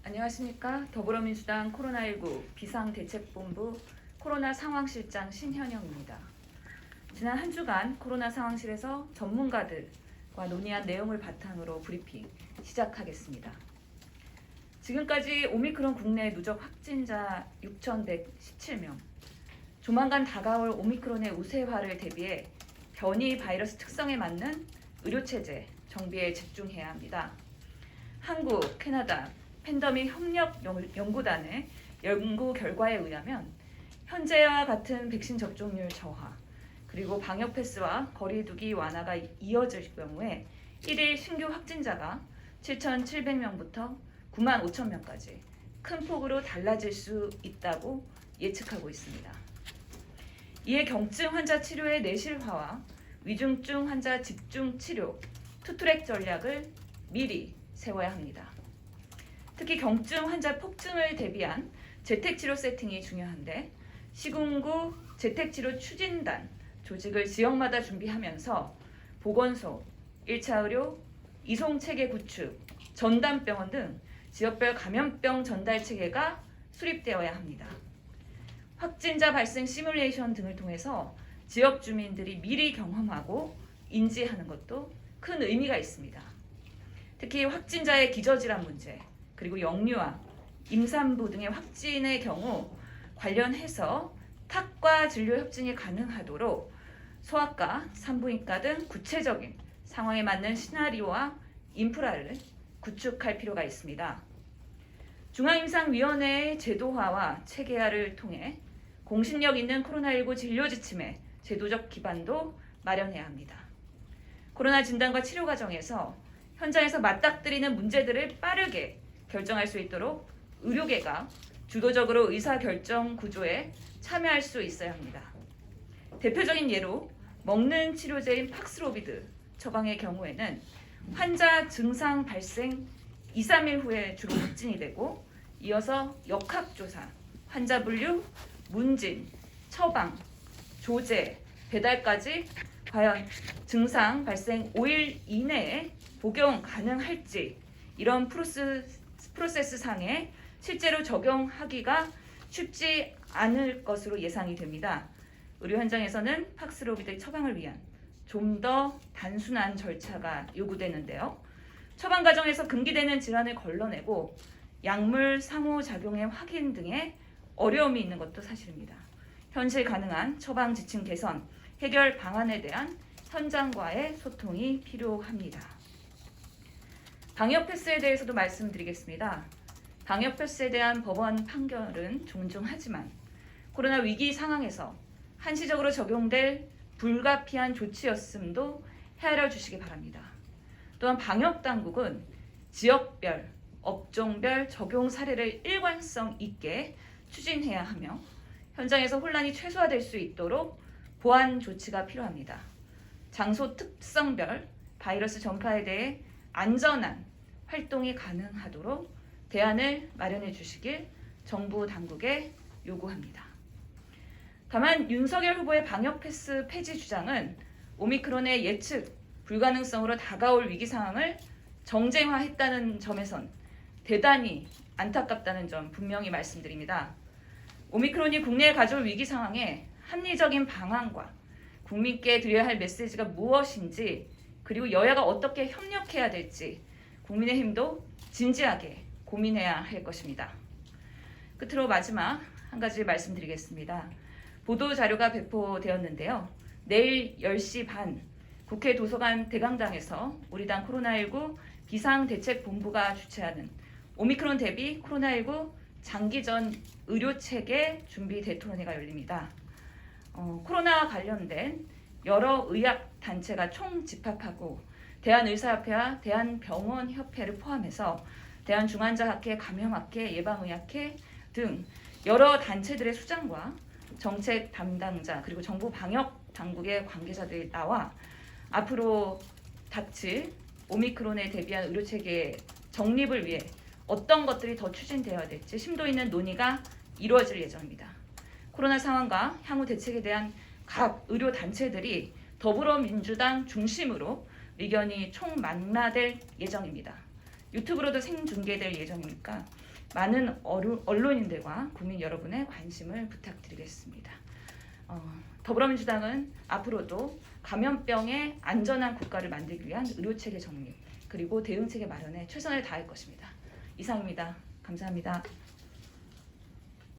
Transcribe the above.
안녕하십니까. 더불어민주당 코로나19 비상대책본부 코로나 상황실장 신현영입니다. 지난 한 주간 코로나 상황실에서 전문가들과 논의한 내용을 바탕으로 브리핑 시작하겠습니다. 지금까지 오미크론 국내 누적 확진자 6,117명, 조만간 다가올 오미크론의 우세화를 대비해 변이 바이러스 특성에 맞는 의료체제 정비에 집중해야 합니다. 한국, 캐나다 팬데믹 협력 연구단의 연구 결과에 의하면 현재와 같은 백신 접종률 저하, 그리고 방역 패스와 거리두기 완화가 이어질 경우에 1일 신규 확진자가 7,700명부터 95,000명까지 큰 폭으로 달라질 수 있다고 예측하고 있습니다. 이에 경증 환자 치료의 내실화와 위중증 환자 집중 치료, 투트랙 전략을 미리 세워야 합니다. 특히 경증 환자 폭증을 대비한 재택치료 세팅이 중요한데 시군구 재택치료 추진단 조직을 지역마다 준비하면서 보건소, 1차 의료, 이송체계 구축, 전담병원 등 지역별 감염병 전달 체계가 수립되어야 합니다. 확진자 발생 시뮬레이션 등을 통해서 지역 주민들이 미리 경험하고 인지하는 것도 큰 의미가 있습니다. 특히 확진자의 기저질환 문제, 그리고 역류와 임산부 등의 확진의 경우 관련해서 탁과 진료 협진이 가능하도록 소아과, 산부인과 등 구체적인 상황에 맞는 시나리오와 인프라를 구축할 필요가 있습니다. 중앙임상위원회의 제도화와 체계화를 통해 공신력 있는 코로나19 진료 지침의 제도적 기반도 마련해야 합니다. 코로나 진단과 치료 과정에서 현장에서 맞닥뜨리는 문제들을 빠르게 결정할 수 있도록 의료계가 주도적으로 의사결정 구조에 참여할 수 있어야 합니다. 대표적인 예로 먹는 치료제인 팍스로비드 처방의 경우에는 환자 증상 발생 2, 3일 후에 주로 확진이 되고 이어서 역학조사, 환자 분류, 문진, 처방, 조제, 배달까지 과연 증상 발생 5일 이내에 복용 가능할지 이런 프로세스 상에 실제로 적용하기가 쉽지 않을 것으로 예상이 됩니다. 의료 현장에서는 팍스로비드 처방을 위한 좀 더 단순한 절차가 요구되는데요. 처방 과정에서 금기되는 질환을 걸러내고 약물 상호작용의 확인 등의 어려움이 있는 것도 사실입니다. 현실 가능한 처방 지침 개선, 해결 방안에 대한 현장과의 소통이 필요합니다. 방역 패스에 대해서도 말씀드리겠습니다. 방역 패스에 대한 법원 판결은 종종 하지만 코로나 위기 상황에서 한시적으로 적용될 불가피한 조치였음도 헤아려 주시기 바랍니다. 또한 방역 당국은 지역별, 업종별 적용 사례를 일관성 있게 추진해야 하며 현장에서 혼란이 최소화될 수 있도록 보완 조치가 필요합니다. 장소 특성별 바이러스 전파에 대해 안전한 활동이 가능하도록 대안을 마련해 주시길 정부 당국에 요구합니다. 다만 윤석열 후보의 방역 패스 폐지 주장은 오미크론의 예측 불가능성으로 다가올 위기 상황을 정쟁화했다는 점에선 대단히 안타깝다는 점 분명히 말씀드립니다. 오미크론이 국내에 가져올 위기 상황에 합리적인 방안과 국민께 드려야 할 메시지가 무엇인지 그리고 여야가 어떻게 협력해야 될지 국민의힘도 진지하게 고민해야 할 것입니다. 끝으로 마지막 한 가지 말씀드리겠습니다. 보도자료가 배포되었는데요. 내일 10시 반 국회 도서관 대강당에서 우리 당 코로나19 비상대책본부가 주최하는 오미크론 대비 코로나19 장기전 의료체계 준비 대토론회가 열립니다. 코로나와 관련된 여러 의학단체가 총집합하고 대한의사협회와 대한병원협회를 포함해서 대한중환자학회, 감염학회, 예방의학회 등 여러 단체들의 수장과 정책 담당자 그리고 정부 방역 당국의 관계자들이 나와 앞으로 닥칠 오미크론에 대비한 의료체계 정립을 위해 어떤 것들이 더 추진되어야 될지 심도 있는 논의가 이루어질 예정입니다. 코로나 상황과 향후 대책에 대한 각 의료단체들이 더불어민주당 중심으로 의견이 총망라될 예정입니다. 유튜브로도 생중계될 예정이니까 많은 언론인들과 국민 여러분의 관심을 부탁드리겠습니다. 더불어민주당은 앞으로도 감염병의 안전한 국가를 만들기 위한 의료체계 정립 그리고 대응체계 마련에 최선을 다할 것입니다. 이상입니다. 감사합니다.